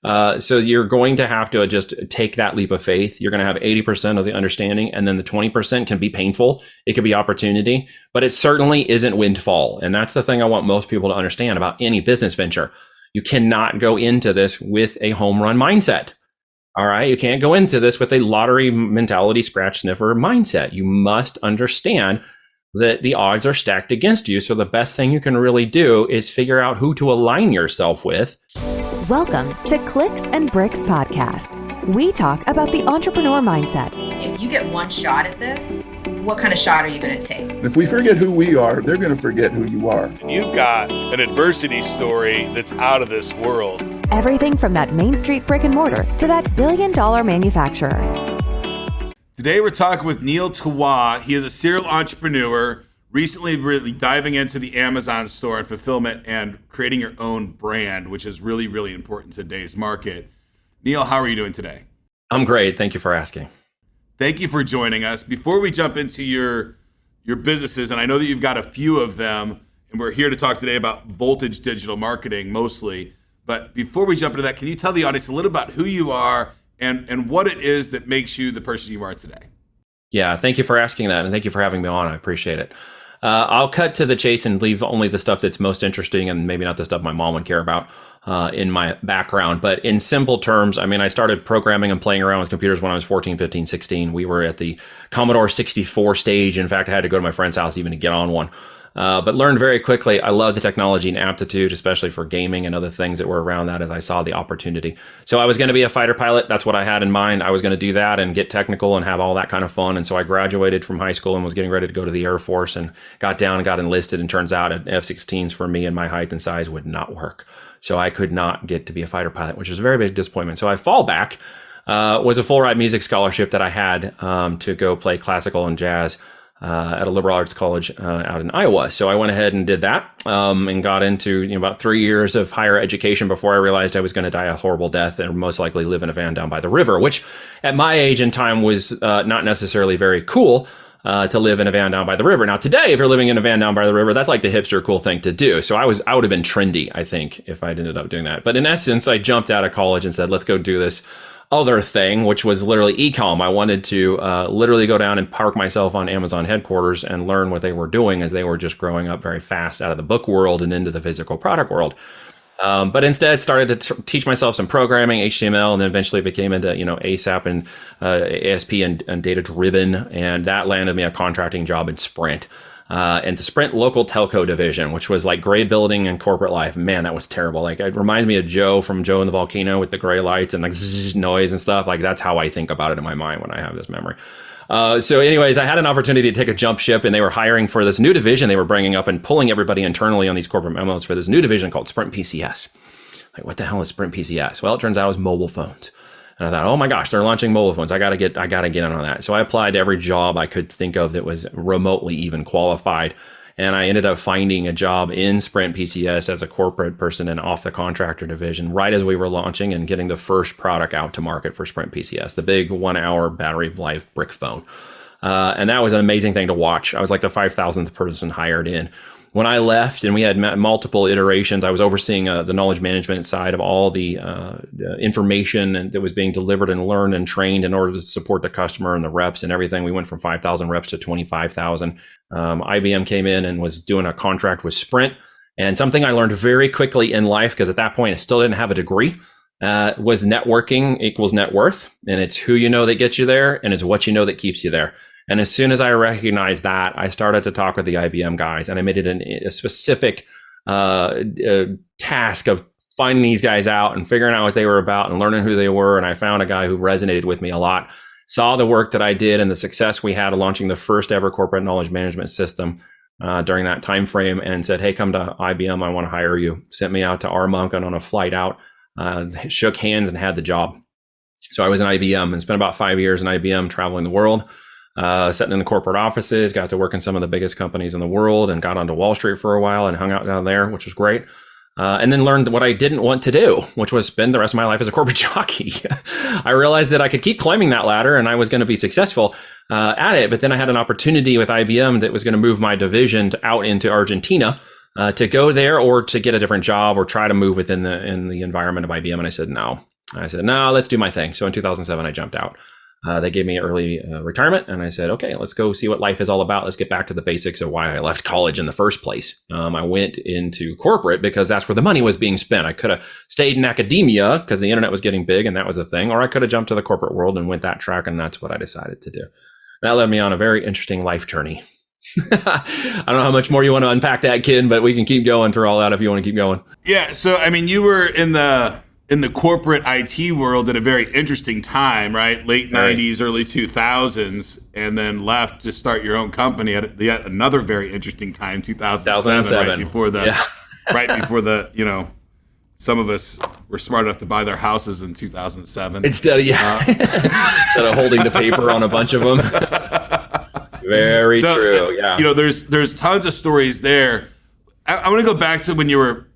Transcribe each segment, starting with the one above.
So you're going to have to just take that leap of faith. You're going to have 80% of the understanding, and then the 20% can be painful. It could be opportunity, but it certainly isn't windfall. And that's the thing I want most people to understand about any business venture. You cannot go into this with a home run mindset. All right. You can't go into this with a lottery mentality, scratch sniffer mindset. You must understand that the odds are stacked against you. So the best thing you can really do is figure out who to align yourself with. Welcome to Clicks and Bricks Podcast. We talk about the entrepreneur mindset. If you get one shot at this, what kind of shot are you going to take? If we forget who we are, they're going to forget who you are. You've got an adversity story that's out of this world. Everything from that Main Street brick and mortar to that billion-dollar manufacturer. Today we're talking with Neil Tawa. He is a serial entrepreneur, recently really diving into the Amazon store and fulfillment and creating your own brand, which is really, really important in today's market. Neil, how are you doing today? I'm great. Thank you for asking. Thank you for joining us. Before we jump into your businesses, and I know that you've got a few of them, and we're here to talk today about Voltage digital marketing mostly. But before we jump into that, can you tell the audience a little about who you are and what it is that makes you the person you are today? Yeah, thank you for asking that, and thank you for having me on. I appreciate it. I'll cut to the chase and leave only the stuff that's most interesting and maybe not the stuff my mom would care about in my background. But in simple terms, I mean, I started programming and playing around with computers when I was 14, 15, 16. We were at the Commodore 64 stage. In fact, I had to go to my friend's house even to get on one. But learned very quickly. I love the technology and aptitude, especially for gaming and other things that were around that as I saw the opportunity. So I was going to be a fighter pilot. That's what I had in mind. I was going to do that and get technical and have all that kind of fun. And so I graduated from high school and was getting ready to go to the Air Force and got down and got enlisted. And turns out F-16s for me and my height and size would not work. So I could not get to be a fighter pilot, which was a very big disappointment. So I fall back, was a full ride music scholarship that I had to go play classical and jazz at a liberal arts college out in Iowa. So I went ahead and did that and got into about 3 years of higher education before I realized I was going to die a horrible death and most likely live in a van down by the river, which at my age and time was not necessarily very cool to live in a van down by the river. Now today, if you're living in a van down by the river, that's like the hipster cool thing to do. So I would have been trendy, I think, if I'd ended up doing that. But in essence, I jumped out of college and said, let's go do this other thing, which was literally e-com. I wanted to literally go down and park myself on Amazon headquarters and learn what they were doing as they were just growing up very fast out of the book world and into the physical product world. But instead started to teach myself some programming, HTML, and then eventually became into, ASAP and ASP and data driven. And that landed me a contracting job in Sprint. And the Sprint local telco division, which was like gray building and corporate life. Man, that was terrible. Like it reminds me of Joe from Joe and the Volcano with the gray lights and like zzz noise and stuff. Like that's how I think about it in my mind when I have this memory. So anyways, I had an opportunity to take a jump ship and they were hiring for this new division they were bringing up and pulling everybody internally on these corporate memos for this new division called Sprint PCS. Like what the hell is Sprint PCS? Well, it turns out it was mobile phones. And I thought, oh my gosh, they're launching mobile phones. I gotta get in on that. So I applied to every job I could think of that was remotely even qualified. And I ended up finding a job in Sprint PCS as a corporate person and off the contractor division right as we were launching and getting the first product out to market for Sprint PCS, the big 1 hour battery life brick phone. And that was an amazing thing to watch. I was like the 5,000th person hired in. When I left and we had multiple iterations, I was overseeing the knowledge management side of all the information that was being delivered and learned and trained in order to support the customer and the reps and everything. We went from 5,000 reps to 25,000. IBM came in and was doing a contract with Sprint. And something I learned very quickly in life, because at that point I still didn't have a degree, was networking equals net worth. And it's who you know that gets you there and it's what you know that keeps you there. And as soon as I recognized that, I started to talk with the IBM guys, and I made it a specific task of finding these guys out and figuring out what they were about and learning who they were. And I found a guy who resonated with me a lot, saw the work that I did and the success we had launching the first ever corporate knowledge management system during that time frame, and said, hey, come to IBM. I want to hire you. Sent me out to Armonk on a flight out, shook hands and had the job. So I was in IBM and spent about 5 years in IBM traveling the world. Sitting in the corporate offices, got to work in some of the biggest companies in the world and got onto Wall Street for a while and hung out down there, which was great. And then learned what I didn't want to do, which was spend the rest of my life as a corporate jockey. I realized that I could keep climbing that ladder and I was going to be successful at it. But then I had an opportunity with IBM that was going to move my division out into Argentina to go there or to get a different job or try to move within the environment of IBM. And I said, no. Let's do my thing. So in 2007, I jumped out. They gave me early retirement, and I said, okay, let's go see what life is all about. Let's get back to the basics of why I left college in the first place. I went into corporate because that's where the money was being spent. I could have stayed in academia because the internet was getting big and that was a thing, or I could have jumped to the corporate world and went that track, and that's what I decided to do. That led me on a very interesting life journey. I don't know how much more you want to unpack that, Ken, but we can keep going through all that if you want to keep going. Yeah, so I mean, you were in the corporate IT world at a very interesting time, right? Late 90s, early 2000s, and then left to start your own company at yet another very interesting time, 2007. Right before the, some of us were smart enough to buy their houses in 2007. Instead of holding the paper on a bunch of them. Very true, yeah. There's tons of stories there. I want to go back to when you were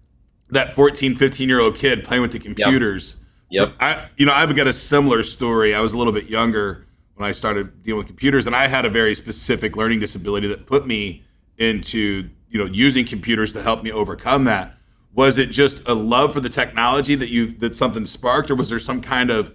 that 14, 15-year-old kid playing with the computers. Yep. I've got a similar story. I was a little bit younger when I started dealing with computers, and I had a very specific learning disability that put me into, using computers to help me overcome that. Was it just a love for the technology that something sparked, or was there some kind of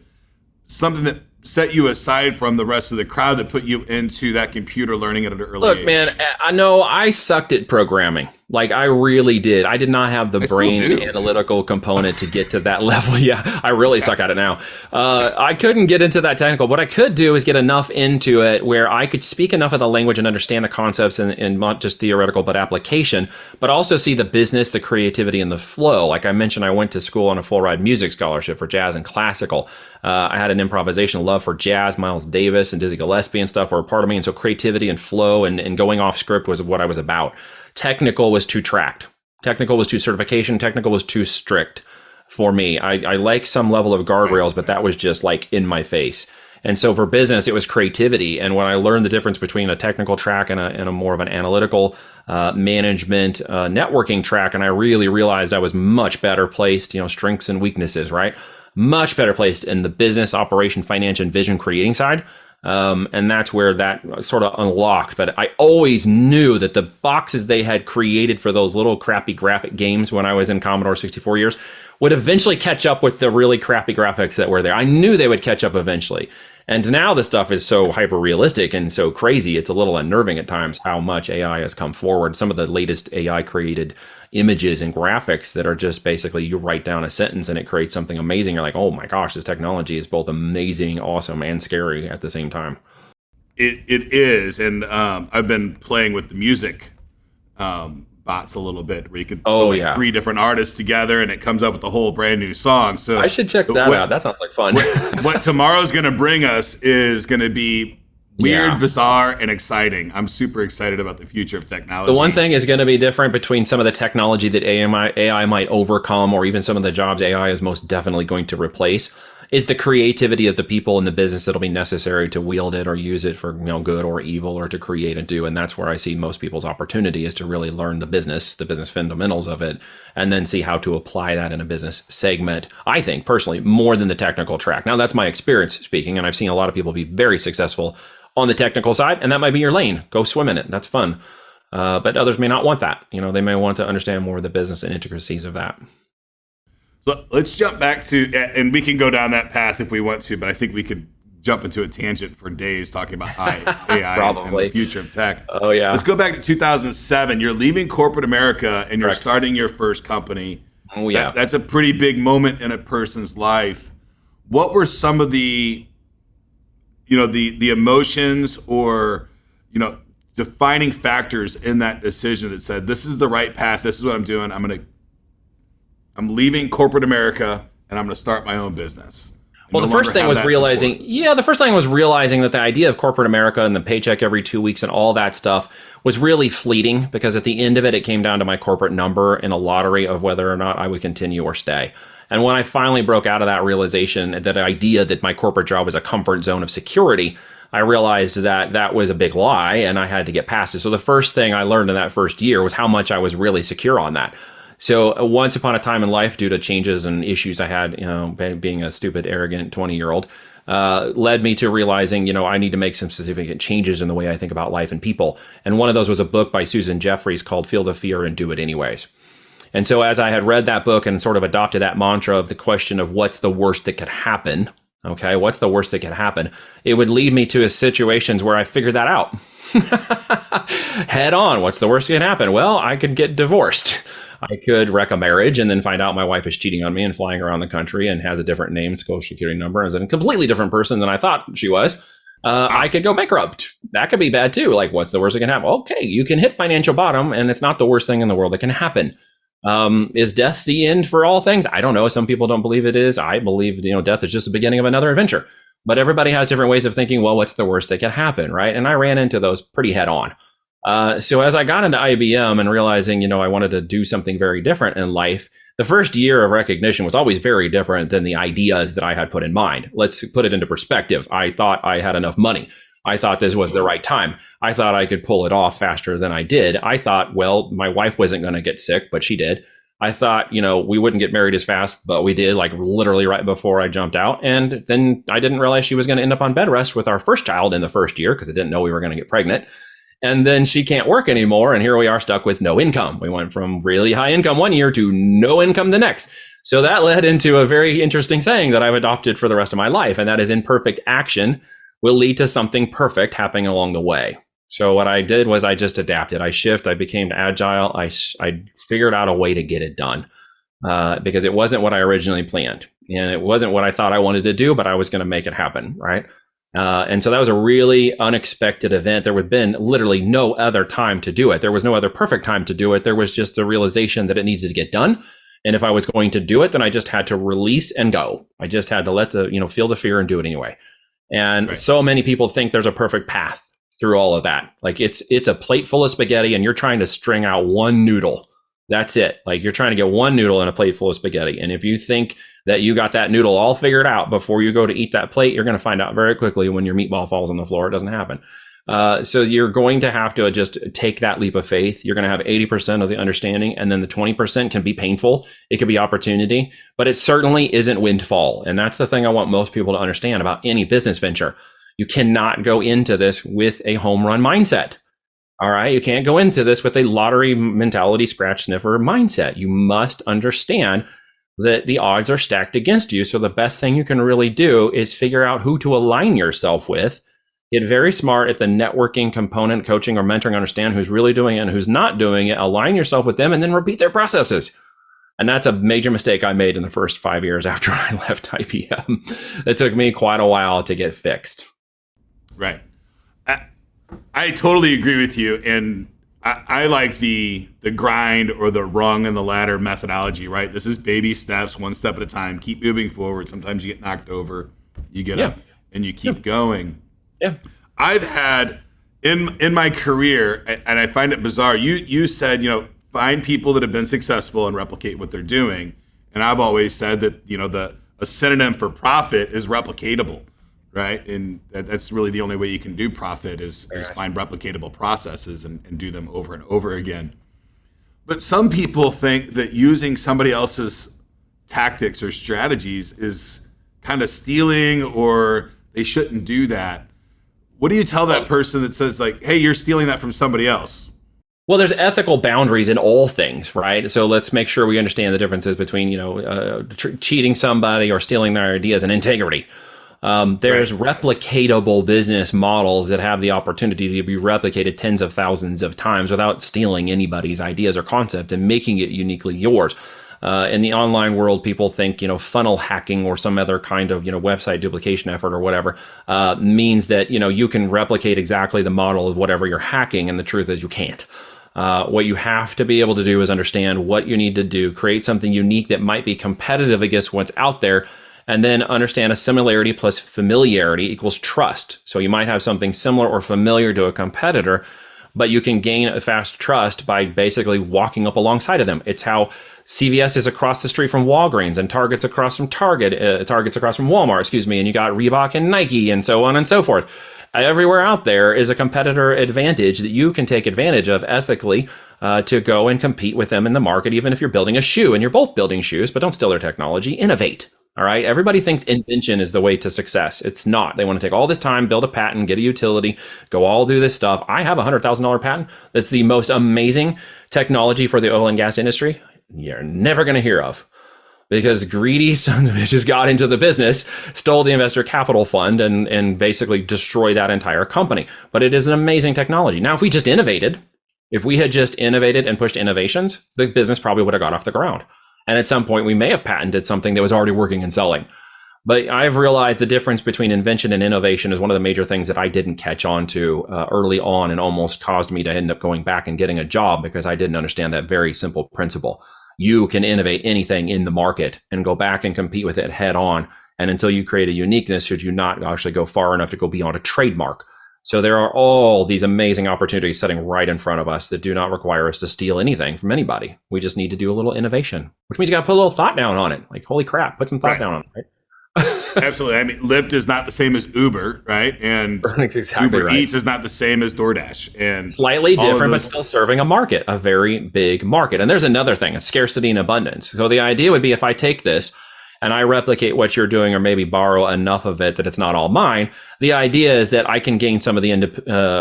something that set you aside from the rest of the crowd that put you into that computer learning at an early age? Look, man, I know I sucked at programming. Like, I really did. I did not have the brain analytical component to get to that level. Yeah, I really suck at it now. I couldn't get into that technical. What I could do is get enough into it where I could speak enough of the language and understand the concepts and not just theoretical, but application, but also see the business, the creativity, and the flow. Like I mentioned, I went to school on a full ride music scholarship for jazz and classical. I had an improvisation love for jazz. Miles Davis and Dizzy Gillespie and stuff were a part of me. And so creativity and flow and going off script was what I was about. Technical was too tracked. Technical was too certification. Technical was too strict for me. I like some level of guardrails, but that was just like in my face. And so for business, it was creativity. And when I learned the difference between a technical track and a more of an analytical management networking track, and I really realized I was much better placed, strengths and weaknesses, right? Much better placed in the business, operation, finance, and vision creating side. And that's where that sort of unlocked. But I always knew that the boxes they had created for those little crappy graphic games when I was in Commodore 64 years would eventually catch up with the really crappy graphics that were there. I knew they would catch up eventually. And now the stuff is so hyper realistic and so crazy. It's a little unnerving at times how much AI has come forward. Some of the latest AI created images and graphics that are just basically you write down a sentence and it creates something amazing. You're like, oh my gosh, this technology is both amazing, awesome, and scary at the same time. It is. And I've been playing with the music bots a little bit where you can put 3 different artists together and it comes up with a whole brand new song. So I should check that out. That sounds like fun. What tomorrow's going to bring us is going to be weird, bizarre, and exciting. I'm super excited about the future of technology. The one thing is going to be different between some of the technology that AI might overcome, or even some of the jobs AI is most definitely going to replace, is the creativity of the people in the business that'll be necessary to wield it or use it for good or evil or to create and do. And that's where I see most people's opportunity is to really learn the business fundamentals of it, and then see how to apply that in a business segment. I think personally more than the technical track. Now that's my experience speaking, and I've seen a lot of people be very successful on the technical side, and that might be your lane. Go swim in it. That's fun. But others may not want that. They may want to understand more of the business and intricacies of that. So let's jump back to, and we can go down that path if we want to, but I think we could jump into a tangent for days talking about AI and the future of tech. Oh, yeah. Let's go back to 2007. You're leaving corporate America and you're starting your first company. Oh, yeah. That's a pretty big moment in a person's life. What were some of the emotions or, defining factors in that decision that said, this is the right path, this is what I'm doing, I'm leaving corporate America and I'm going to start my own business? Well, the first thing was realizing that the idea of corporate America and the paycheck every 2 weeks and all that stuff was really fleeting, because at the end of it came down to my corporate number in a lottery of whether or not I would continue or stay. And when I finally broke out of that realization, that idea that my corporate job was a comfort zone of security, I realized that that was a big lie and I had to get past it. So the first thing I learned in that first year was how much I was really secure on that. So once upon a time in life, due to changes and issues I had, being a stupid, arrogant 20-year-old, led me to realizing, I need to make some significant changes in the way I think about life and people. And one of those was a book by Susan Jeffries called Feel the Fear and Do It Anyways. And so as I had read that book and sort of adopted that mantra of the question of what's the worst that could happen, okay, what's the worst that could happen, it would lead me to situations where I figured that out. Head on, what's the worst that can happen? Well, I could get divorced. I could wreck a marriage and then find out my wife is cheating on me and flying around the country and has a different name, social security number, and is a completely different person than I thought she was. I could go bankrupt. That could be bad too. Like, what's the worst that can happen? Okay, you can hit financial bottom, and it's not the worst thing in the world that can happen. Is death the end for all things? I don't know. Some people don't believe it is. I believe, death is just the beginning of another adventure. But everybody has different ways of thinking, well, what's the worst that can happen, right? And I ran into those pretty head on. So as I got into IBM and realizing, I wanted to do something very different in life, the first year of recognition was always very different than the ideas that I had put in mind. Let's put it into perspective. I thought I had enough money. I thought this was the right time. I thought I could pull it off faster than I did. I thought, well, my wife wasn't going to get sick, but she did. I thought, we wouldn't get married as fast, but we did, like literally right before I jumped out. And then I didn't realize she was going to end up on bed rest with our first child in the first year because I didn't know we were going to get pregnant. And then she can't work anymore. And here we are stuck with no income. We went from really high income one year to no income the next. So that led into a very interesting saying that I've adopted for the rest of my life. And that is imperfect action will lead to something perfect happening along the way. So what I did was I just adapted. I shifted. I became agile. I figured out a way to get it done because it wasn't what I originally planned. And it wasn't what I thought I wanted to do, but I was going to make it happen, right? And so that was a really unexpected event. There would have been literally no other time to do it. There was no other perfect time to do it. There was just the realization that it needed to get done. And if I was going to do it, then I just had to release and go. I just had to let feel the fear and do it anyway. And So many people think there's a perfect path through all of that. Like it's a plate full of spaghetti and you're trying to string out one noodle. That's it. Like you're trying to get one noodle in a plate full of spaghetti. And if you think that you got that noodle all figured out before you go to eat that plate, you're going to find out very quickly when your meatball falls on the floor. It doesn't happen. So you're going to have to just take that leap of faith. You're going to have 80% of the understanding, and then the 20% can be painful. It could be opportunity, but it certainly isn't windfall. And that's the thing I want most people to understand about any business venture. You cannot go into this with a home run mindset. All right. You can't go into this with a lottery mentality, scratch sniffer mindset. You must understand that the odds are stacked against you. So the best thing you can really do is figure out who to align yourself with. Get very smart at the networking component, coaching or mentoring, understand who's really doing it and who's not doing it, align yourself with them, and then repeat their processes. And that's a major mistake I made in the first 5 years after I left IBM. It took me quite a while to get fixed. Right. I totally agree with you. And I like the grind or the rung and the ladder methodology, right? This is baby steps, one step at a time. Keep moving forward. Sometimes you get knocked over, you get up, and you keep going. Yeah, I've had in my career, and I find it bizarre. You said, find people that have been successful and replicate what they're doing. And I've always said that, a synonym for profit is replicatable, right? And that's really the only way you can do profit is find replicatable processes and do them over and over again. But some people think that using somebody else's tactics or strategies is kind of stealing, or they shouldn't do that. What do you tell that person that says like, hey, you're stealing that from somebody else? Well, there's ethical boundaries in all things, right? So let's make sure we understand the differences between, cheating somebody or stealing their ideas and integrity. There's replicatable business models that have the opportunity to be replicated tens of thousands of times without stealing anybody's ideas or concept and making it uniquely yours. In the online world, people think, funnel hacking or some other kind of, website duplication effort or whatever means that, you can replicate exactly the model of whatever you're hacking. And the truth is you can't. What you have to be able to do is understand what you need to do, create something unique that might be competitive against what's out there, and then understand a similarity plus familiarity equals trust. So you might have something similar or familiar to a competitor, but you can gain a fast trust by basically walking up alongside of them. It's how CVS is across the street from Walgreens and Target's across from Target's across from Walmart, and you got Reebok and Nike and so on and so forth. Everywhere out there is a competitor advantage that you can take advantage of ethically to go and compete with them in the market, even if you're building a shoe and you're both building shoes, but don't steal their technology, innovate. All right. Everybody thinks invention is the way to success. It's not. They want to take all this time, build a patent, get a utility, go all do this stuff. I have a $100,000 patent. That's the most amazing technology for the oil and gas industry you're never going to hear of, because greedy sons of bitches got into the business, stole the investor capital fund, and basically destroyed that entire company. But it is an amazing technology. Now, if we had just innovated and pushed innovations, the business probably would have got off the ground. And at some point, we may have patented something that was already working and selling. But I've realized the difference between invention and innovation is one of the major things that I didn't catch on to early on, and almost caused me to end up going back and getting a job because I didn't understand that very simple principle. You can innovate anything in the market and go back and compete with it head on. And until you create a uniqueness, should you not actually go far enough to go beyond a trademark. So there are all these amazing opportunities sitting right in front of us that do not require us to steal anything from anybody. We just need to do a little innovation, which means you got to put a little thought down on it. Like, holy crap, put some thought down on it, right? Absolutely. I mean, Lyft is not the same as Uber, right? And exactly Uber right. Eats is not the same as DoorDash. And slightly different, but still serving a market, a very big market. And there's another thing, a scarcity and abundance. So the idea would be, if I take this and I replicate what you're doing, or maybe borrow enough of it that it's not all mine, the idea is that I can gain some of the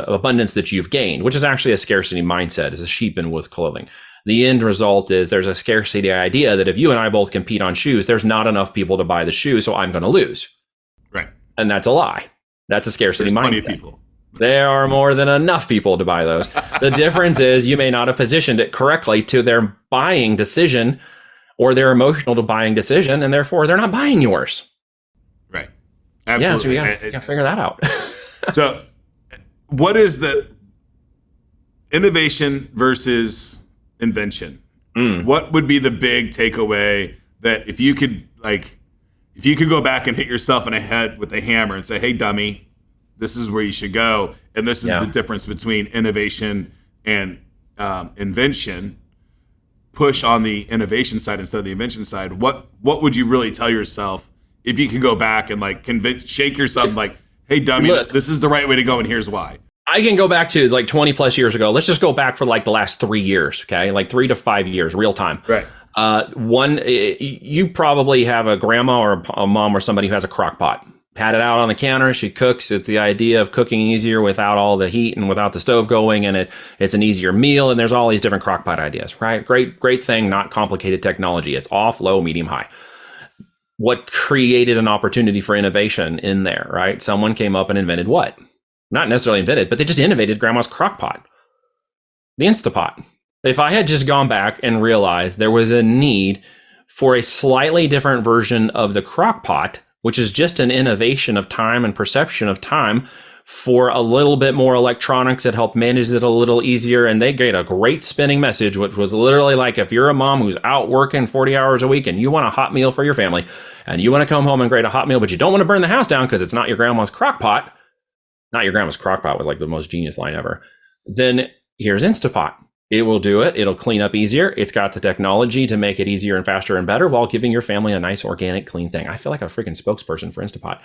abundance that you've gained, which is actually a scarcity mindset, is a sheep in wolf's clothing. The end result is there's a scarcity idea that if you and I both compete on shoes, there's not enough people to buy the shoe, so I'm going to lose. Right. And that's a lie. That's a scarcity mindset. Plenty of people. There are more than enough people to buy those. The difference is you may not have positioned it correctly to their buying decision, or their emotional to buying decision, and therefore they're not buying yours. Right. Absolutely. Yeah, so we got to figure that out. So what is the innovation versus invention? What would be the big takeaway that if you could go back and hit yourself in the head with a hammer and say, hey, dummy, this is where you should go, and this is the difference between innovation and invention, push on the innovation side instead of the invention side, what would you really tell yourself if you can go back and like shake yourself like, hey, dummy, look, this is the right way to go, and here's why? I can go back to like 20 plus years ago. Let's just go back for like the last 3 years, okay? Like 3 to 5 years, real time. Right. You probably have a grandma or a mom or somebody who has a crock pot. Pat it out on the counter. She cooks. It's the idea of cooking easier without all the heat and without the stove going, and it's an easier meal. And there's all these different crock pot ideas, right? Great thing, not complicated technology. It's off, low, medium, high. What created an opportunity for innovation in there, right? Someone came up and invented what? Not necessarily invented, but they just innovated grandma's crock pot, the Instapot. If I had just gone back and realized there was a need for a slightly different version of the crock pot, which is just an innovation of time and perception of time, for a little bit more electronics that help manage it a little easier. And they get a great spinning message, which was literally like, if you're a mom who's out working 40 hours a week and you want a hot meal for your family, and you want to come home and create a hot meal, but you don't want to burn the house down because it's not your grandma's crock pot. Not your grandma's crock pot was like the most genius line ever. Then here's Instapot. It will do it. It'll clean up easier. It's got the technology to make it easier and faster and better while giving your family a nice, organic, clean thing. I feel like a freaking spokesperson for Instapot.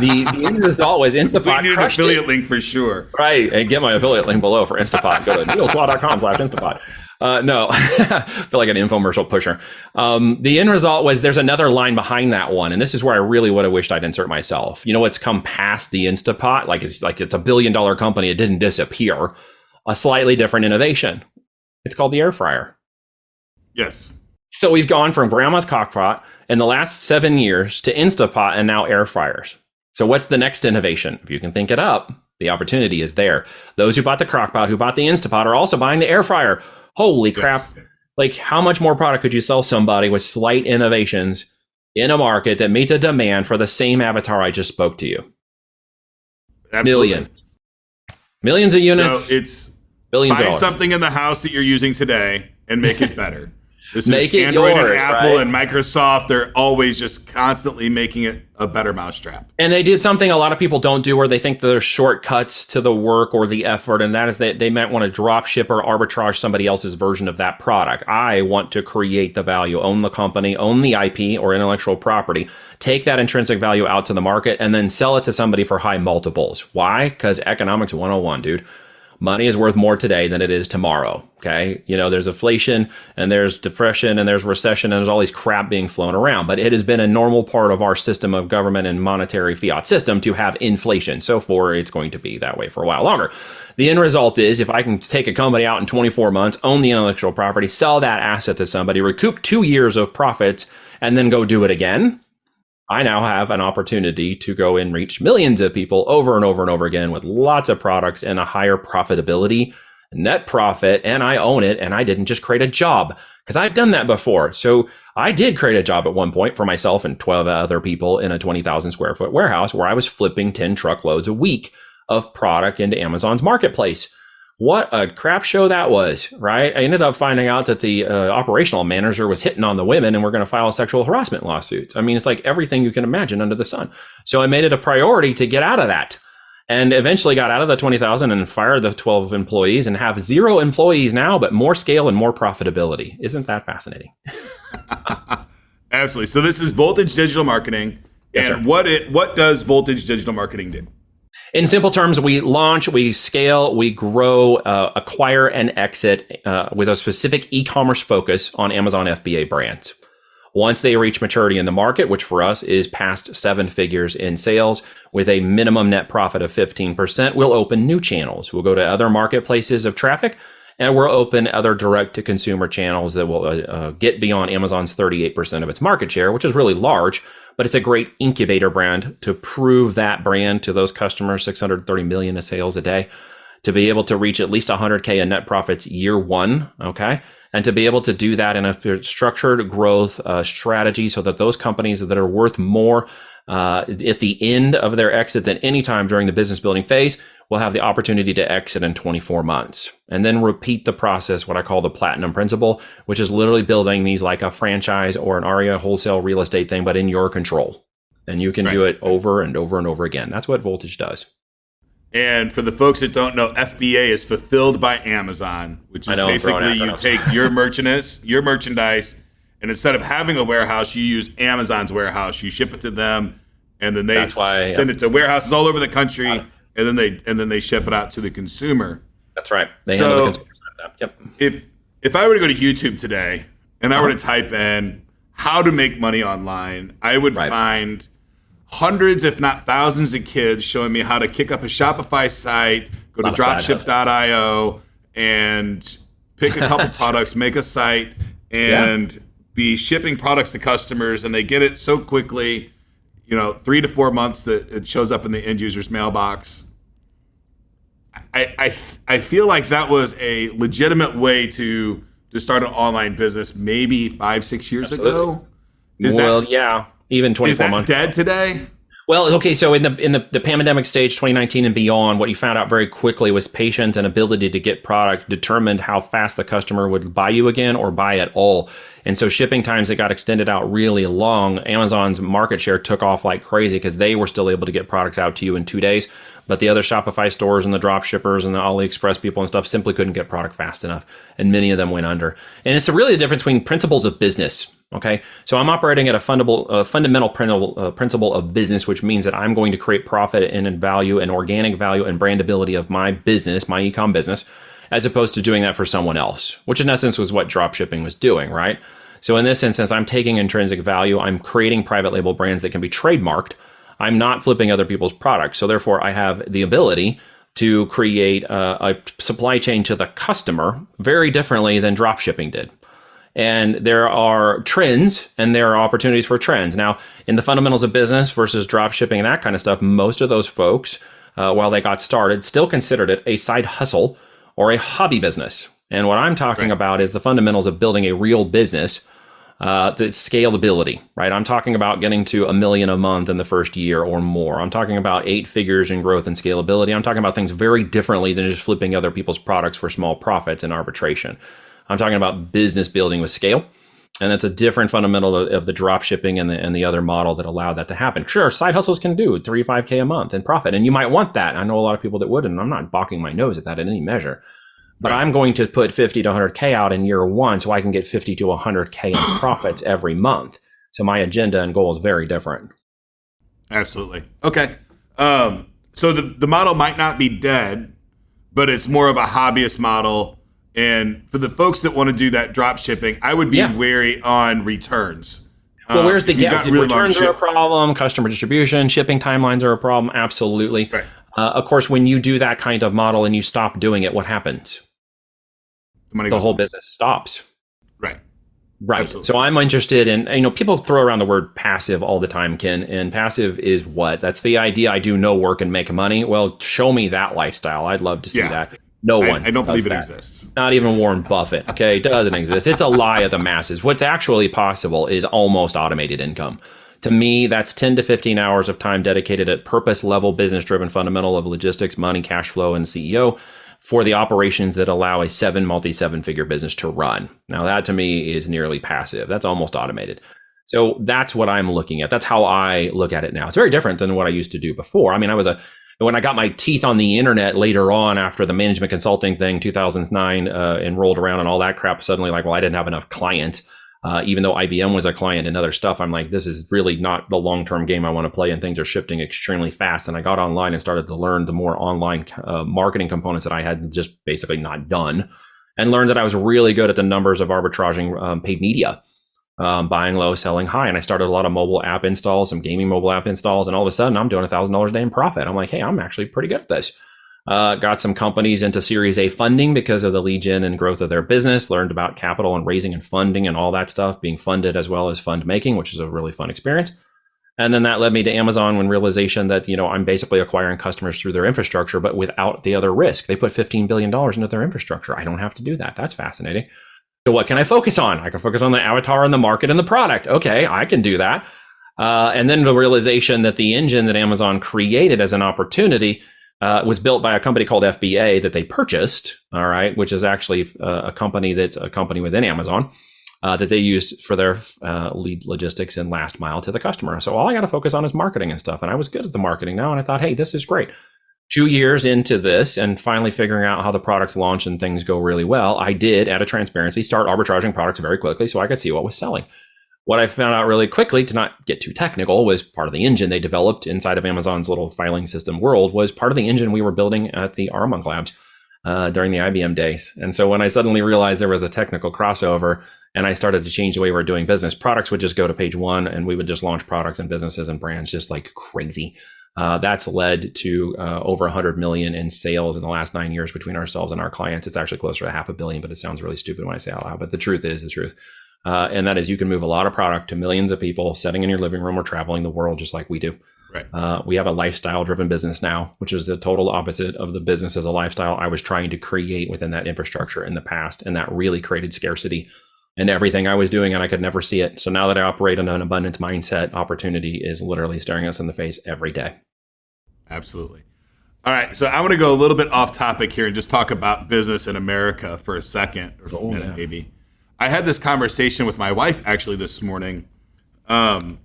The end result was Instapot we need an affiliate link for sure. Right. And get my affiliate link below for Instapot. Go to neilswa.com/Instapot. No, I feel like an infomercial pusher. The end result was there's another line behind that one. And this is where I really would have wished I'd insert myself. You know what's come past the Instapot? Like it's a $1 billion company. It didn't disappear. A slightly different innovation. It's called the air fryer. Yes. So we've gone from grandma's crockpot in the last 7 years to Instapot and now air fryers. So what's the next innovation? If you can think it up, the opportunity is there. Those who bought the crockpot, who bought the Instapot, are also buying the air fryer. Holy crap. Yes. Like, how much more product could you sell somebody with slight innovations in a market that meets a demand for the same avatar I just spoke to you? Absolutely. Millions of units. So it's billions buy something in the house that you're using today and make it better. This make is it Android yours, and Apple right? and Microsoft. They're always just constantly making it a better mousetrap. And they did something a lot of people don't do, where they think there's shortcuts to the work or the effort, and that is that they might want to drop ship or arbitrage somebody else's version of that product. I want to create the value, own the company, own the IP or intellectual property, take that intrinsic value out to the market, and then sell it to somebody for high multiples. Why? Because economics 101, dude. Money is worth more today than it is tomorrow. Okay. There's inflation and there's depression and there's recession and there's all these crap being flown around. But it has been a normal part of our system of government and monetary fiat system to have inflation. So it's going to be that way for a while longer. The end result is if I can take a company out in 24 months, own the intellectual property, sell that asset to somebody, recoup 2 years of profits, and then go do it again, I now have an opportunity to go and reach millions of people over and over and over again with lots of products and a higher profitability, net profit, and I own it. And I didn't just create a job, because I've done that before. So I did create a job at one point for myself and 12 other people in a 20,000 square foot warehouse where I was flipping 10 truckloads a week of product into Amazon's marketplace. What a crap show that was, right? I ended up finding out that the operational manager was hitting on the women and we're going to file sexual harassment lawsuits. I mean, it's like everything you can imagine under the sun. So I made it a priority to get out of that, and eventually got out of the 20,000 and fired the 12 employees and have 0 employees now, but more scale and more profitability. Isn't that fascinating? Absolutely. So this is Voltage Digital Marketing. Yes, and sir. what does Voltage Digital Marketing do? In simple terms, we launch, we scale, we grow, acquire, and exit with a specific e-commerce focus on Amazon FBA brands. Once they reach maturity in the market, which for us is past 7 figures in sales with a minimum net profit of 15%, we'll open new channels. We'll go to other marketplaces of traffic, and we'll open other direct-to-consumer channels that will get beyond Amazon's 38% of its market share, which is really large, but it's a great incubator brand to prove that brand to those customers, 630 million in sales a day, to be able to reach at least 100K in net profits year one, okay? And to be able to do that in a structured growth strategy so that those companies that are worth more at the end of their exit than any time during the business building phase will have the opportunity to exit in 24 months and then repeat the process, what I call the platinum principle, which is literally building these like a franchise or an ARIA wholesale real estate thing, but in your control. And you can do it over and over and over again. That's what Voltage does. And for the folks that don't know, FBA is fulfilled by Amazon, which is basically you take your merchandise, and instead of having a warehouse, you use Amazon's warehouse. You ship it to them, and then they send it to warehouses all over the country, and then they ship it out to the consumer. That's right. They handle the consumer side of that. Yep. If I were to go to YouTube today and I were to type in how to make money online, I would find hundreds, if not thousands, of kids showing me how to kick up a Shopify site, go to dropship.io, and pick a couple products, make a site, and be shipping products to customers, and they get it so quickly, 3 to 4 months that it shows up in the end user's mailbox. I feel like that was a legitimate way to start an online business maybe 5-6 years ago. Even 24 months. Is that dead today? Well, okay, so in the pandemic stage, 2019 and beyond, what you found out very quickly was patience and ability to get product determined how fast the customer would buy you again or buy at all. And so shipping times that got extended out really long, Amazon's market share took off like crazy because they were still able to get products out to you in 2 days. But the other Shopify stores and the drop shippers and the AliExpress people and stuff simply couldn't get product fast enough. And many of them went under. And it's really the difference between principles of business. Okay, so I'm operating at a fundamental principle of business, which means that I'm going to create profit and value and organic value and brandability of my business, my e-com business, as opposed to doing that for someone else, which in essence was what drop shipping was doing, right? So in this instance, I'm taking intrinsic value. I'm creating private label brands that can be trademarked. I'm not flipping other people's products. So therefore, I have the ability to create a supply chain to the customer very differently than drop shipping did. And there are trends and there are opportunities for trends. Now, in the fundamentals of business versus drop shipping and that kind of stuff, most of those folks, while they got started, still considered it a side hustle or a hobby business. And what I'm talking about is the fundamentals of building a real business, the scalability, right? I'm talking about getting to $1 million a month in the first year or more. I'm talking about 8 figures in growth and scalability. I'm talking about things very differently than just flipping other people's products for small profits and arbitration. I'm talking about business building with scale. And that's a different fundamental of the drop shipping and the other model that allowed that to happen. Sure, side hustles can do 3 to 5K a month in profit. And you might want that. I know a lot of people that would, and I'm not balking my nose at that in any measure. But I'm going to put 50 to 100K out in year one so I can get 50 to 100K in profits every month. So my agenda and goal is very different. Absolutely. Okay. So the model might not be dead, but it's more of a hobbyist model. And for the folks that want to do that drop shipping, I would be wary on returns. Well, where's the gap? Really Returns are a problem. Customer distribution, shipping timelines are a problem. Absolutely. Right. Of course, when you do that kind of model and you stop doing it, what happens? The whole business stops. Right. Right. Absolutely. So I'm interested in, people throw around the word passive all the time, Ken, and passive is what? That's the idea. I do no work and make money. Well, show me that lifestyle. I'd love to see that. No one. I don't believe it that. exists. Not even Warren Buffett. Okay. It doesn't exist. It's a lie of the masses. What's actually possible is almost automated income. To me, that's 10 to 15 hours of time dedicated at purpose level, business driven fundamental of logistics, money, cash flow, and CEO for the operations that allow a multi-seven figure business to run. Now, that to me is nearly passive. That's almost automated. So that's what I'm looking at. That's how I look at it now. It's very different than what I used to do before. I mean, when I got my teeth on the internet later on after the management consulting thing, 2009, and rolled around and all that crap, suddenly I didn't have enough clients. Even though IBM was a client and other stuff, I'm like, this is really not the long-term game I want to play, and things are shifting extremely fast. And I got online and started to learn the more online marketing components that I had just basically not done, and learned that I was really good at the numbers of arbitraging paid media, buying low, selling high. And I started a lot of mobile app installs, some gaming mobile app installs, and all of a sudden I'm doing $1,000 a day in profit. I'm like, hey, I'm actually pretty good at this. Got some companies into Series A funding because of the lead gen and growth of their business, learned about capital and raising and funding and all that stuff, being funded as well as fund making, which is a really fun experience. And then that led me to Amazon when realization that, I'm basically acquiring customers through their infrastructure, but without the other risk. They put $15 billion into their infrastructure. I don't have to do that. That's fascinating. So what can I focus on? I can focus on the avatar and the market and the product. Okay, I can do that. And then the realization that the engine that Amazon created as an opportunity was built by a company called FBA that they purchased, all right, which is actually a company that's a company within Amazon that they used for their lead logistics and last mile to the customer. So all I got to focus on is marketing and stuff. And I was good at the marketing now. And I thought, hey, this is great. 2 years into this and finally figuring out how the products launch and things go really well, I did, out of transparency, start arbitraging products very quickly so I could see what was selling. What I found out really quickly, to not get too technical, was part of the engine they developed inside of Amazon's little filing system world was part of the engine we were building at the Armonk Labs during the IBM days. And so when I suddenly realized there was a technical crossover and I started to change the way we were doing business, products would just go to page one and we would just launch products and businesses and brands just like crazy. That's led to over 100 million in sales in the last 9 years between ourselves and our clients. It's actually closer to $500 million, but it sounds really stupid when I say it out loud. But the truth is the truth. And that is you can move a lot of product to millions of people sitting in your living room or traveling the world just like we do. Right. We have a lifestyle driven business now, which is the total opposite of the business as a lifestyle I was trying to create within that infrastructure in the past. And that really created scarcity in everything I was doing, and I could never see it. So now that I operate in an abundance mindset, opportunity is literally staring us in the face every day. Absolutely. All right. So I want to go a little bit off topic here and just talk about business in America for a second or a minute, maybe. I had this conversation with my wife actually this morning. I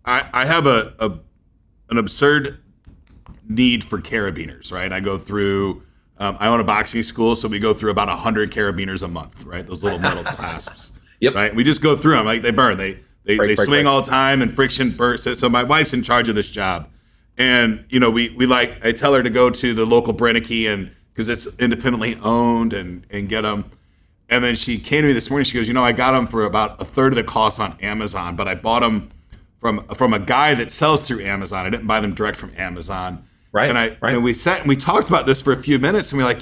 have an absurd need for carabiners, right? I go through, I own a boxing school, so we go through about 100 carabiners a month, right? Those little metal clasps, right? We just go through them, like they burn, they swing all the time, and friction bursts. So my wife's in charge of this job, and I tell her to go to the local Brenneke and because it's independently owned and get them. And then she came to me this morning. She goes, I got them for about a third of the cost on Amazon, but I bought them from a guy that sells through Amazon. I didn't buy them direct from Amazon. Right. And we sat and we talked about this for a few minutes, and we're like,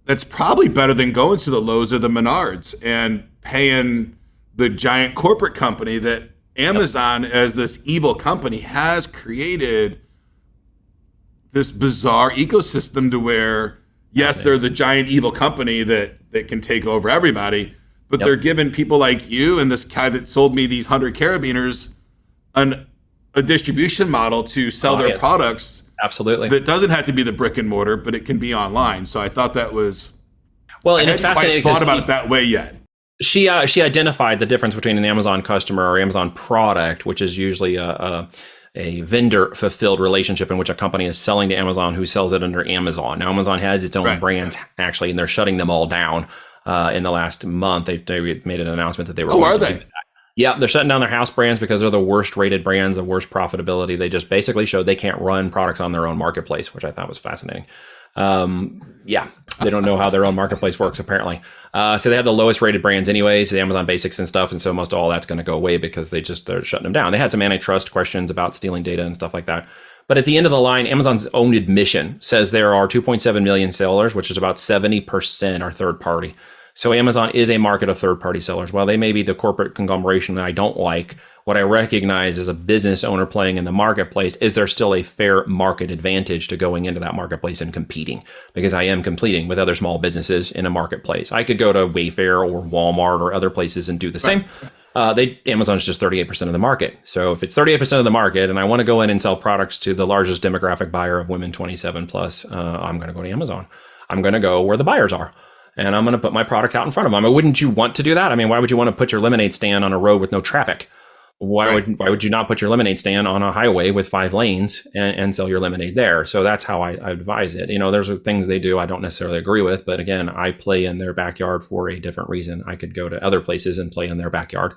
that's probably better than going to the Lowe's or the Menards and paying the giant corporate company that Amazon, as this evil company, has created this bizarre ecosystem to where, yes, they're the giant evil company that can take over everybody, but they're giving people like you and this guy that sold me these 100 carabiners a distribution model to sell their products. Absolutely. That doesn't have to be the brick and mortar, but it can be online. So I thought that was and it's fascinating. I hadn't quite thought about it that way yet. She identified the difference between an Amazon customer or Amazon product, which is usually a vendor fulfilled relationship in which a company is selling to Amazon who sells it under Amazon. Now, Amazon has its own brands actually, and they're shutting them all down. In the last month, they made an announcement that they were. Oh, are they? Yeah, they're shutting down their house brands because they're the worst rated brands, the worst profitability. They just basically showed they can't run products on their own marketplace, which I thought was fascinating. Yeah, they don't know how their own marketplace works, apparently. So they have the lowest rated brands anyways, the Amazon Basics and stuff. And so most of all that's going to go away because they're shutting them down. They had some antitrust questions about stealing data and stuff like that. But at the end of the line, Amazon's own admission says there are 2.7 million sellers, which is about 70% are third party. So Amazon is a market of third-party sellers. While they may be the corporate conglomeration that I don't like, what I recognize as a business owner playing in the marketplace is there still a fair market advantage to going into that marketplace and competing, because I am competing with other small businesses in a marketplace. I could go to Wayfair or Walmart or other places and do the same. Amazon's just 38% of the market. So if it's 38% of the market and I want to go in and sell products to the largest demographic buyer of women 27 plus, I'm going to go to Amazon. I'm going to go where the buyers are. And I'm going to put my products out in front of them. Wouldn't you want to do that? I mean, why would you want to put your lemonade stand on a road with no traffic? Why would you not put your lemonade stand on a highway with 5 lanes and sell your lemonade there? So that's how I advise it. There's things they do I don't necessarily agree with, but again, I play in their backyard for a different reason. I could go to other places and play in their backyard.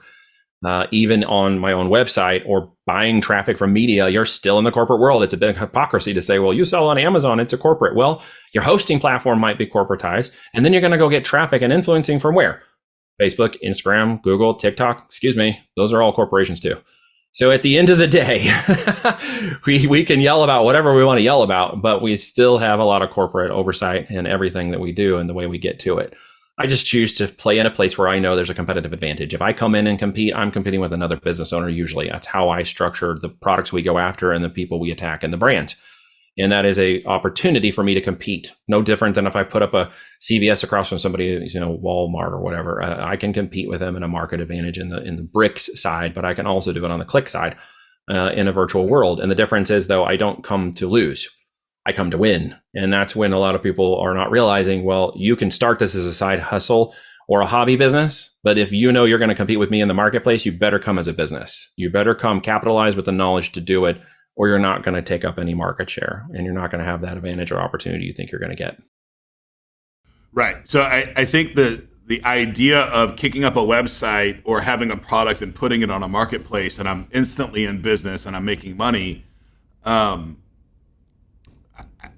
Even on my own website or buying traffic from media, you're still in the corporate world. It's a bit of hypocrisy to say, well, you sell on Amazon, it's a corporate. Well, your hosting platform might be corporatized, and then you're going to go get traffic and influencing from where? Facebook, Instagram, Google, TikTok, those are all corporations too. So at the end of the day, we can yell about whatever we want to yell about, but we still have a lot of corporate oversight in everything that we do and the way we get to it. I just choose to play in a place where I know there's a competitive advantage. If I come in and compete, I'm competing with another business owner usually. That's how I structure the products we go after and the people we attack and the brand. And that is a opportunity for me to compete. No different than if I put up a CVS across from somebody, Walmart or whatever. I can compete with them in a market advantage in the bricks side, but I can also do it on the click side in a virtual world. And the difference is, though, I don't come to lose. I come to win. And that's when a lot of people are not realizing, well, you can start this as a side hustle or a hobby business, but if you know you're going to compete with me in the marketplace, you better come as a business. You better come capitalize with the knowledge to do it, or you're not going to take up any market share and you're not going to have that advantage or opportunity you think you're going to get. Right. So I think the idea of kicking up a website or having a product and putting it on a marketplace and I'm instantly in business and I'm making money,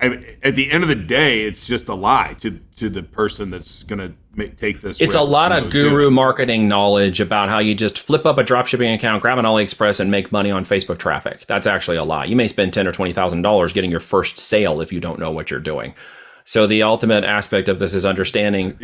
at the end of the day, it's just a lie to the person that's going to take this. It's a lot of guru marketing knowledge about how you just flip up a dropshipping account, grab an AliExpress, and make money on Facebook traffic. That's actually a lie. You may spend $10,000 or $20,000 getting your first sale if you don't know what you're doing. So the ultimate aspect of this is understanding,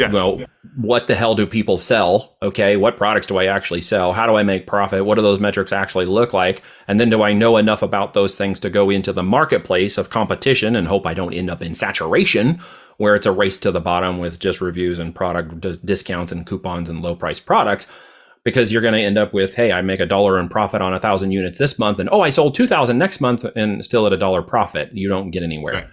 what the hell do people sell? Okay, what products do I actually sell? How do I make profit? What do those metrics actually look like? And then do I know enough about those things to go into the marketplace of competition and hope I don't end up in saturation, where it's a race to the bottom with just reviews and product discounts and coupons and low price products? Because you're going to end up with, hey, I make $1 in profit on 1,000 units this month, and I sold 2,000 next month and still at $1 profit. You don't get anywhere. Right.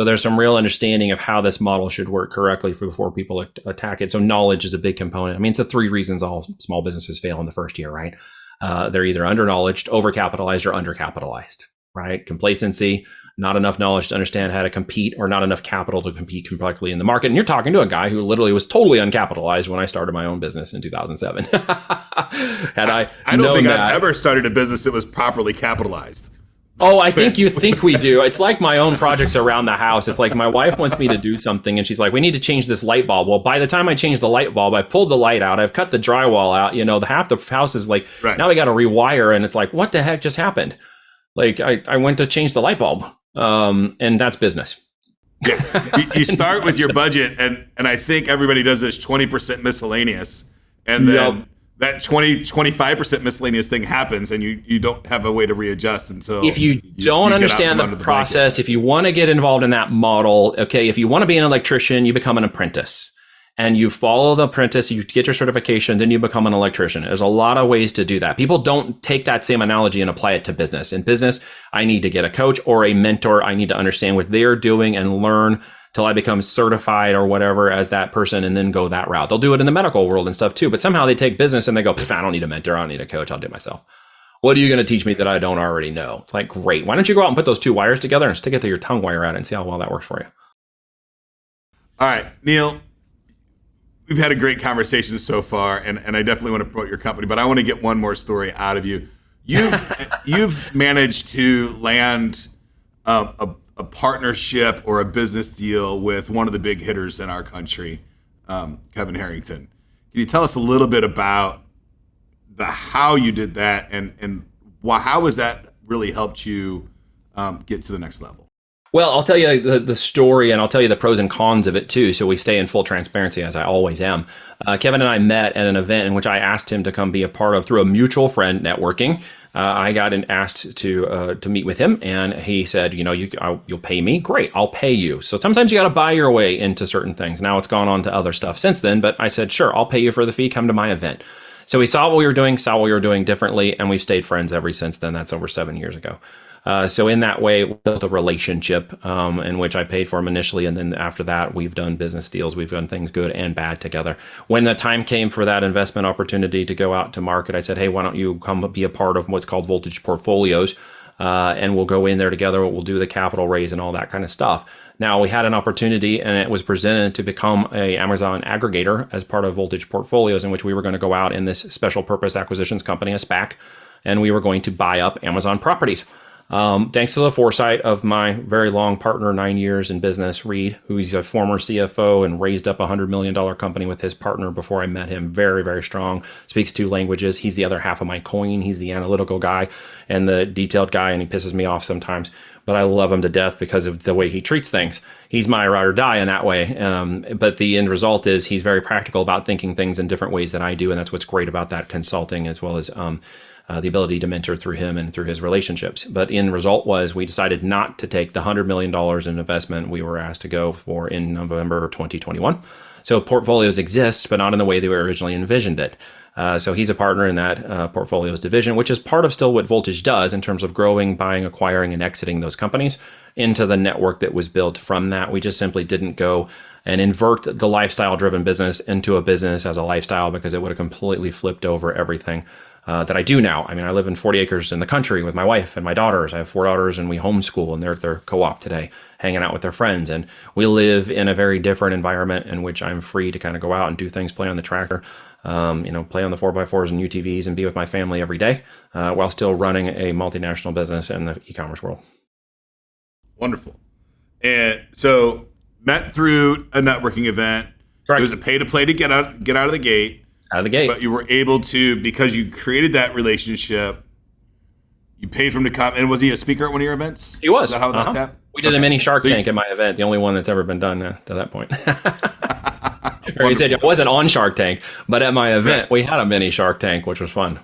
So there's some real understanding of how this model should work correctly before people attack it. So knowledge is a big component. I mean, it's the 3 reasons all small businesses fail in the first year, right? They're either underknowledged, overcapitalized, or undercapitalized, right? Complacency, not enough knowledge to understand how to compete, or not enough capital to compete correctly in the market. And you're talking to a guy who literally was totally uncapitalized when I started my own business in 2007. I don't think I've ever started a business that was properly capitalized. Oh, I think you think we do. It's like my own projects around the house. It's like my wife wants me to do something and she's like, we need to change this light bulb. Well, by the time I change the light bulb, I've pulled the light out. I've cut the drywall out. The half the house is like, now we got to rewire. And it's like, what the heck just happened? Like I went to change the light bulb. And that's business. Yeah. You start with your budget and I think everybody does this 20% miscellaneous. And then that 25% miscellaneous thing happens and you don't have a way to readjust until if you don't understand the process. If you want to get involved in that model, okay, if you want to be an electrician, you become an apprentice and you follow the apprentice, you get your certification, then you become an electrician. There's a lot of ways to do that. People don't take that same analogy and apply it to business. In business, I need to get a coach or a mentor. I need to understand what they're doing and learn till I become certified or whatever as that person and then go that route. They'll do it in the medical world and stuff too, but somehow they take business and they go, I don't need a mentor, I don't need a coach, I'll do it myself. What are you going to teach me that I don't already know? It's like, great. Why don't you go out and put those 2 wires together and stick it to your tongue while you're at it and see how well that works for you? All right, Neil, we've had a great conversation so far, and I definitely want to promote your company, but I want to get one more story out of you. You've managed to land a partnership or a business deal with one of the big hitters in our country, Kevin Harrington. Can you tell us a little bit about how you did that and how has that really helped you get to the next level? Well, I'll tell you the story, and I'll tell you the pros and cons of it too, so we stay in full transparency, as I always am. Kevin and I met at an event in which I asked him to come be a part of through a mutual friend networking. I got asked to meet with him, and he said, you'll pay me? Great, I'll pay you. So sometimes you got to buy your way into certain things. Now it's gone on to other stuff since then, but I said, sure, I'll pay you for the fee. Come to my event. So he saw what we were doing differently, and we've stayed friends ever since then. That's over 7 years ago. So in that way, we built a relationship in which I paid for him initially. And then after that, we've done business deals. We've done things good and bad together. When the time came for that investment opportunity to go out to market, I said, hey, why don't you come be a part of what's called Voltage Portfolios? And we'll go in there together. We'll do the capital raise and all that kind of stuff. Now, we had an opportunity, and it was presented to become a Amazon aggregator as part of Voltage Portfolios, in which we were going to go out in this special purpose acquisitions company, a SPAC, and we were going to buy up Amazon properties. Thanks to the foresight of my very long partner, 9 years in business, Reed, who's a former CFO and raised up a $100 million company with his partner before I met him. Very, very strong, speaks 2 languages. He's the other half of my coin. He's the analytical guy and the detailed guy, and he pisses me off sometimes, but I love him to death because of the way he treats things. He's my ride or die in that way. But the end result is he's very practical about thinking things in different ways than I do. And that's what's great about that consulting, as well as the ability to mentor through him and through his relationships. But end result was we decided not to take the $100 million in investment we were asked to go for in November 2021. So Portfolios exists, but not in the way they were originally envisioned it. So he's a partner in that Portfolios division, which is part of still what Voltage does in terms of growing, buying, acquiring, and exiting those companies into the network that was built from that. We just simply didn't go and invert the lifestyle-driven business into a business as a lifestyle, because it would have completely flipped over everything that I do now. I mean, I live in 40 acres in the country with my wife and my daughters. I have 4 daughters, and we homeschool, and they're at their co-op today, hanging out with their friends. And we live in a very different environment in which I'm free to kind of go out and do things, play on the tractor, play on the 4x4s and UTVs, and be with my family every day, while still running a multinational business in the e-commerce world. Wonderful. And so met through a networking event. Correct. It was a pay to play to get out of the gate. Out of the gate. But you were able to, because you created that relationship, you paid for him to come. And was he a speaker at one of your events? He was. Is that how that's happened? We did a mini Shark Tank at my event, the only one that's ever been done to that point. Or he said it wasn't on Shark Tank, but at my event, we had a mini Shark Tank, which was fun.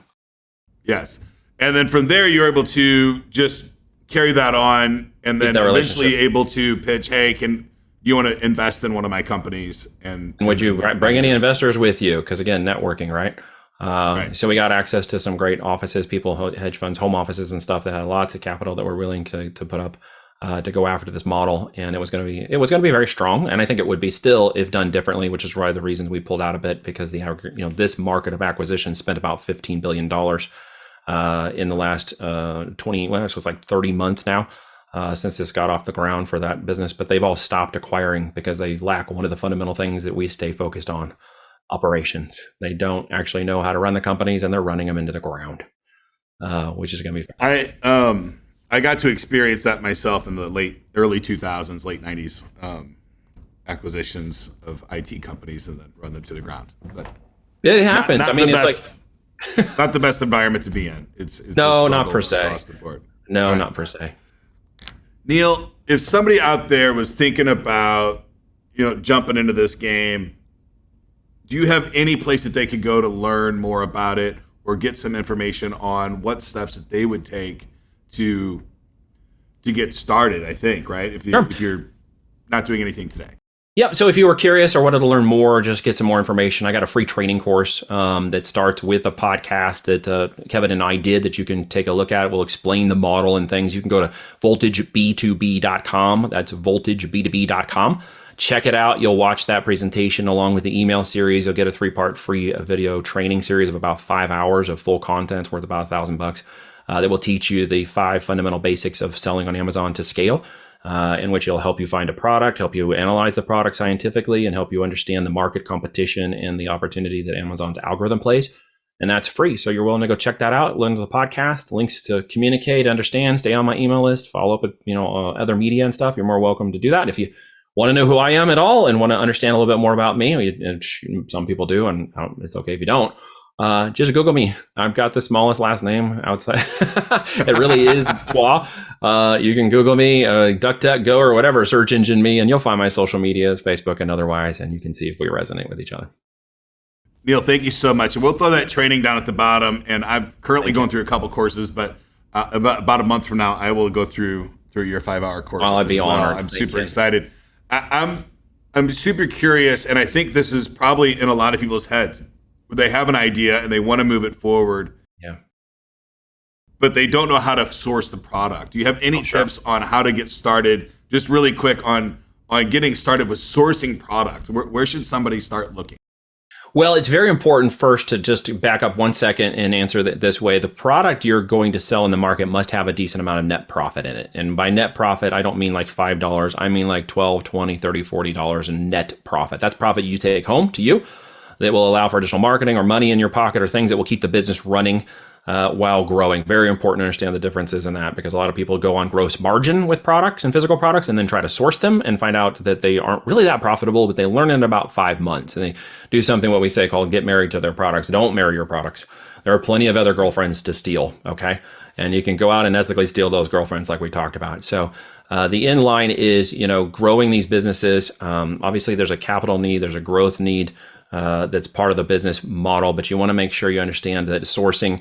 Yes. And then from there, you're able to just carry that on, and then eventually able to pitch, hey, can you want to invest in one of my companies? And would you bring any investors with you? Because again, networking, right? Right. So we got access to some great offices, people, hedge funds, home offices and stuff that had lots of capital that were willing to put up to go after this model. And it was going to be very strong. And I think it would be still if done differently, which is why the reason we pulled out a bit, because this market of acquisition spent about $15 billion in the last 30 months now. Since this got off the ground for that business, but they've all stopped acquiring because they lack one of the fundamental things that we stay focused on: operations. They don't actually know how to run the companies, and they're running them into the ground, which is going to be. I got to experience that myself in the early 2000s, late 90s, acquisitions of IT companies and then run them to the ground. But it happens. It's like not the best environment to be in. It's no, not per se. Across the board. No, right. Not per se. Neil, if somebody out there was thinking about, jumping into this game, do you have any place that they could go to learn more about it or get some information on what steps that they would take to get started? I think, right? If you're not doing anything today. Yep. So if you were curious or wanted to learn more, or just get some more information, I got a free training course that starts with a podcast that Kevin and I did that you can take a look at. We'll explain the model and things. You can go to voltageb2b.com. That's voltageb2b.com. Check it out. You'll watch that presentation along with the email series. You'll get a 3-part free video training series of about 5 hours of full content worth about $1,000 that will teach you the 5 fundamental basics of selling on Amazon to scale. in which it'll help you find a product, help you analyze the product scientifically, and help you understand the market competition and the opportunity that Amazon's algorithm plays. And that's free. So you're willing to go check that out, listen to the podcast, links to communicate, understand, stay on my email list, follow up with other media and stuff. You're more welcome to do that. If you want to know who I am at all and want to understand a little bit more about me, some people do, and it's okay if you don't. Just Google me. I've got the smallest last name outside. It really is Tawa. You can Google me, DuckDuckGo or whatever search engine me, and you'll find my social medias, Facebook and otherwise, and you can see if we resonate with each other. Neil, thank you so much. And we'll throw that training down at the bottom. And I'm currently going through a couple courses, but about a month from now, I will go through your 5-hour course. Well, I'd be honored. I'm super excited. I'm super curious, and I think this is probably in a lot of people's heads. They have an idea and they want to move it forward. Yeah. But they don't know how to source the product. Do you have any tips on how to get started, just really quick on getting started with sourcing product? Where should somebody start looking? Well, it's very important first to just back up 1 second and answer this way. The product you're going to sell in the market must have a decent amount of net profit in it. And by net profit, I don't mean like $5. I mean like $12, $20, $30, $40 in net profit. That's profit you take home to you that will allow for additional marketing or money in your pocket or things that will keep the business running while growing. Very important to understand the differences in that, because a lot of people go on gross margin with products and physical products and then try to source them and find out that they aren't really that profitable, but they learn in about 5 months. And they do something what we say called get married to their products. Don't marry your products. There are plenty of other girlfriends to steal, okay? And you can go out and ethically steal those girlfriends like we talked about. So the end line is, growing these businesses. Obviously, there's a capital need, there's a growth need. That's part of the business model, but you want to make sure you understand that sourcing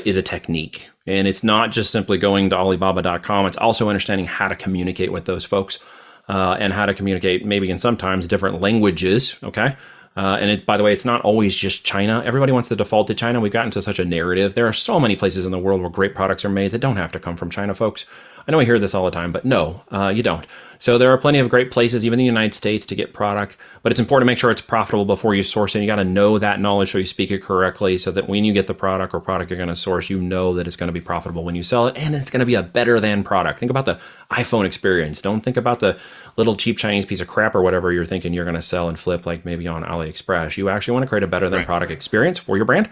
is a technique. And it's not just simply going to Alibaba.com. It's also understanding how to communicate with those folks and how to communicate maybe in sometimes different languages, okay? And by the way, it's not always just China. Everybody wants to default to China. We've gotten to such a narrative. There are so many places in the world where great products are made that don't have to come from China, folks. I know I hear this all the time, but no, you don't. So there are plenty of great places, even in the United States, to get product, but it's important to make sure it's profitable before you source it. You got to know that knowledge so you speak it correctly, so that when you get the product or product you're going to source, you know that it's going to be profitable when you sell it, and it's going to be a better than product. Think about the iPhone experience. Don't think about the little cheap Chinese piece of crap or whatever you're thinking you're going to sell and flip like maybe on AliExpress. You actually want to create a better than product experience for your brand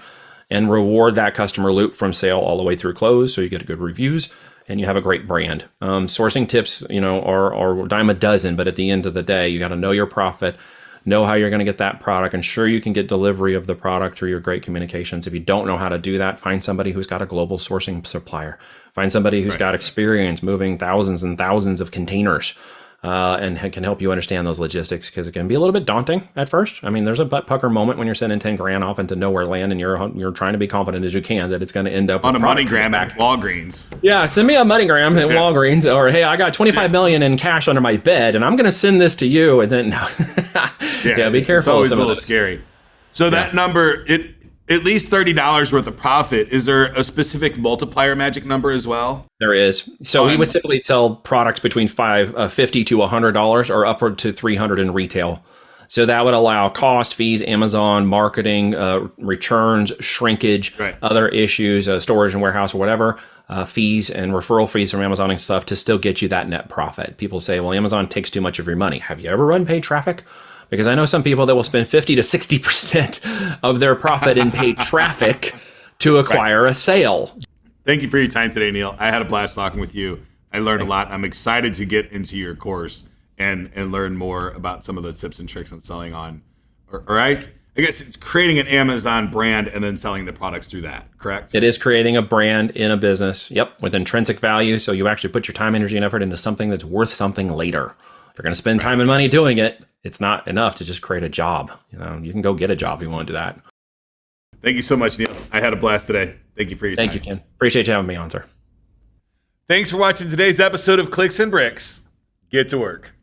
and reward that customer loop from sale all the way through close so you get good reviews and you have a great brand. Sourcing tips, are a dime a dozen, but at the end of the day, you got to know your profit, know how you're going to get that product, and sure you can get delivery of the product through your great communications. If you don't know how to do that, find somebody who's got a global sourcing supplier. Find somebody who's got experience moving thousands and thousands of containers and can help you understand those logistics, because it can be a little bit daunting at first. I mean, there's a butt pucker moment when you're sending 10 grand off into nowhere land and you're trying to be confident as you can that it's going to end up on a MoneyGram at Walgreens. Yeah, send me a MoneyGram at Walgreens, or hey, I got 25 million in cash under my bed and I'm going to send this to you, and then be careful. It's always a little scary. So that number, at least $30 worth of profit. Is there a specific multiplier magic number as well? There is. So we would typically sell products between $50 to $100 or upward to $300 in retail. So that would allow cost, fees, Amazon, marketing, returns, shrinkage, other issues, storage and warehouse or whatever, fees and referral fees from Amazon and stuff to still get you that net profit. People say, well, Amazon takes too much of your money. Have you ever run paid traffic? Because I know some people that will spend 50 to 60% of their profit in paid traffic to acquire a sale. Thank you for your time today, Neil. I had a blast talking with you. I learned a lot. I'm excited to get into your course and learn more about some of the tips and tricks on selling on, or I guess it's creating an Amazon brand and then selling the products through that, correct? It is creating a brand in a business, with intrinsic value. So you actually put your time, energy, and effort into something that's worth something later. If you're going to spend time and money doing it, it's not enough to just create a job. You can go get a job if you want to do that. Thank you so much, Neil. I had a blast today. Thank you for your time. Thank you, Ken. Appreciate you having me on, sir. Thanks for watching today's episode of Clicks and Bricks. Get to work.